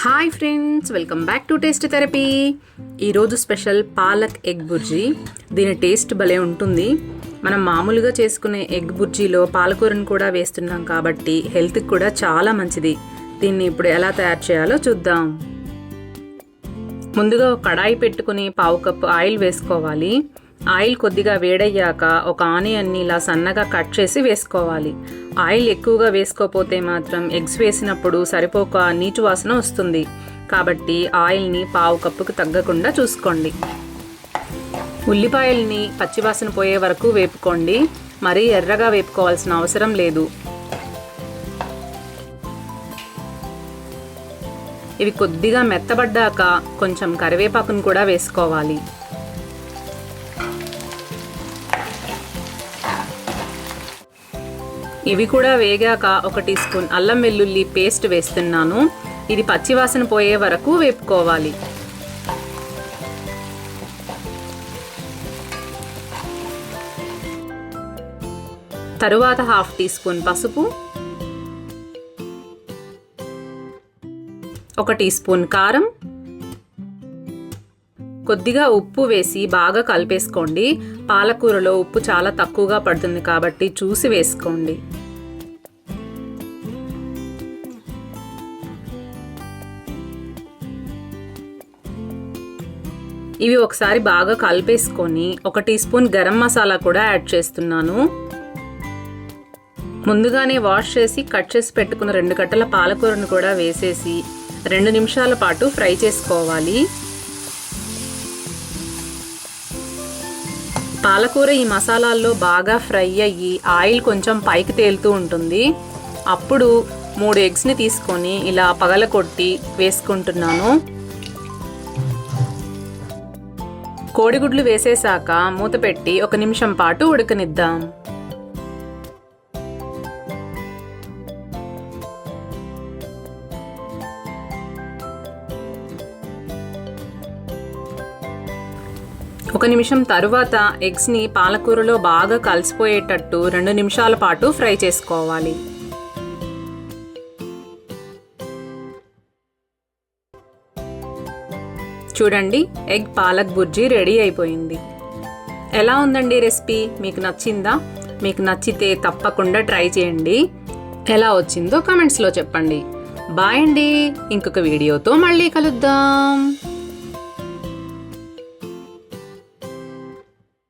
Hi friends, welcome back to taste therapy. ఈరోజు special palak egg bhurji. దీని taste భలే ఉంటుంది. మనం మామూలుగా చేసుకునే ఎగ్ బుర్జీలో పాలకూరను కూడా వేస్తున్నాం కాబట్టి హెల్త్కి కూడా చాలా మంచిది. దీన్ని ఇప్పుడు ఎలా తయారు చేయాలో చూద్దాం. ముందుగా ఒక కడాయి పెట్టుకుని 1/2 కప్పు ఆయిల్ వేసుకోవాలి. ఆయిల్ కొద్దిగా వేడయ్యాక ఒక ఆనియన్ని ఇలా సన్నగా కట్ చేసి వేసుకోవాలి. ఆయిల్ ఎక్కువగా వేసుకోకపోతే మాత్రం ఎగ్స్ వేసినప్పుడు సరిపోక నీచు వాసన వస్తుంది. కాబట్టి ఆయిల్ని 1/2 కప్పుకు తగ్గకుండా చూసుకోండి. ఉల్లిపాయల్ని పచ్చివాసన పోయే వరకు వేపుకోండి. మరీ ఎర్రగా వేపుకోవాల్సిన అవసరం లేదు. ఇవి కొద్దిగా మెత్తబడ్డాక కొంచెం కరివేపాకును కూడా వేసుకోవాలి. ఇవి కూడా వేగాక 1 టీ స్పూన్ అల్లం వెల్లుల్లి పేస్ట్ వేస్తున్నాను. ఇది పచ్చివాసన పోయే వరకు వేపుకోవాలి. తరువాత 1/2 టీ స్పూన్ పసుపు, 1 టీ స్పూన్ కారం, కొద్దిగా ఉప్పు వేసి బాగా కలిపేసుకోండి. పాలకూరలో ఉప్పు చాలా తక్కువగా పడుతుంది కాబట్టి చూసి వేసుకోండి. ఇవి ఒకసారి బాగా కలిపేసుకొని 1 టీ స్పూన్ గరం మసాలా కూడా యాడ్ చేస్తున్నాను. ముందుగానే వాష్ చేసి కట్ చేసి పెట్టుకున్న 2 కట్టల పాలకూరను కూడా వేసేసి 2 నిమిషాల పాటు ఫ్రై చేసుకోవాలి. పాలకూర ఈ మసాలాల్లో బాగా ఫ్రై అయ్యి ఆయిల్ కొంచెం పైకి తేలుతూ ఉంటుంది. అప్పుడు 3 ఎగ్స్ని తీసుకొని ఇలా పగలకొట్టి వేసుకుంటున్నాను. కోడిగుడ్లు వేసేసాక మూత పెట్టి 1 నిమిషం పాటు ఉడకనిద్దాం. ఒక నిమిషం తరువాత ఎగ్స్ని పాలకూరలో బాగా కలిసిపోయేటట్టు 2 నిమిషాల పాటు ఫ్రై చేసుకోవాలి. చూడండి, ఎగ్ పాలక్ బుర్జీ రెడీ అయిపోయింది. ఎలా ఉందండి రెసిపీ? మీకు నచ్చిందా? మీకు నచ్చితే తప్పకుండా ట్రై చేయండి. ఎలా వచ్చిందో కామెంట్స్లో చెప్పండి. బాయ్ అండి. ఇంకొక వీడియోతో మళ్ళీ కలుద్దాం.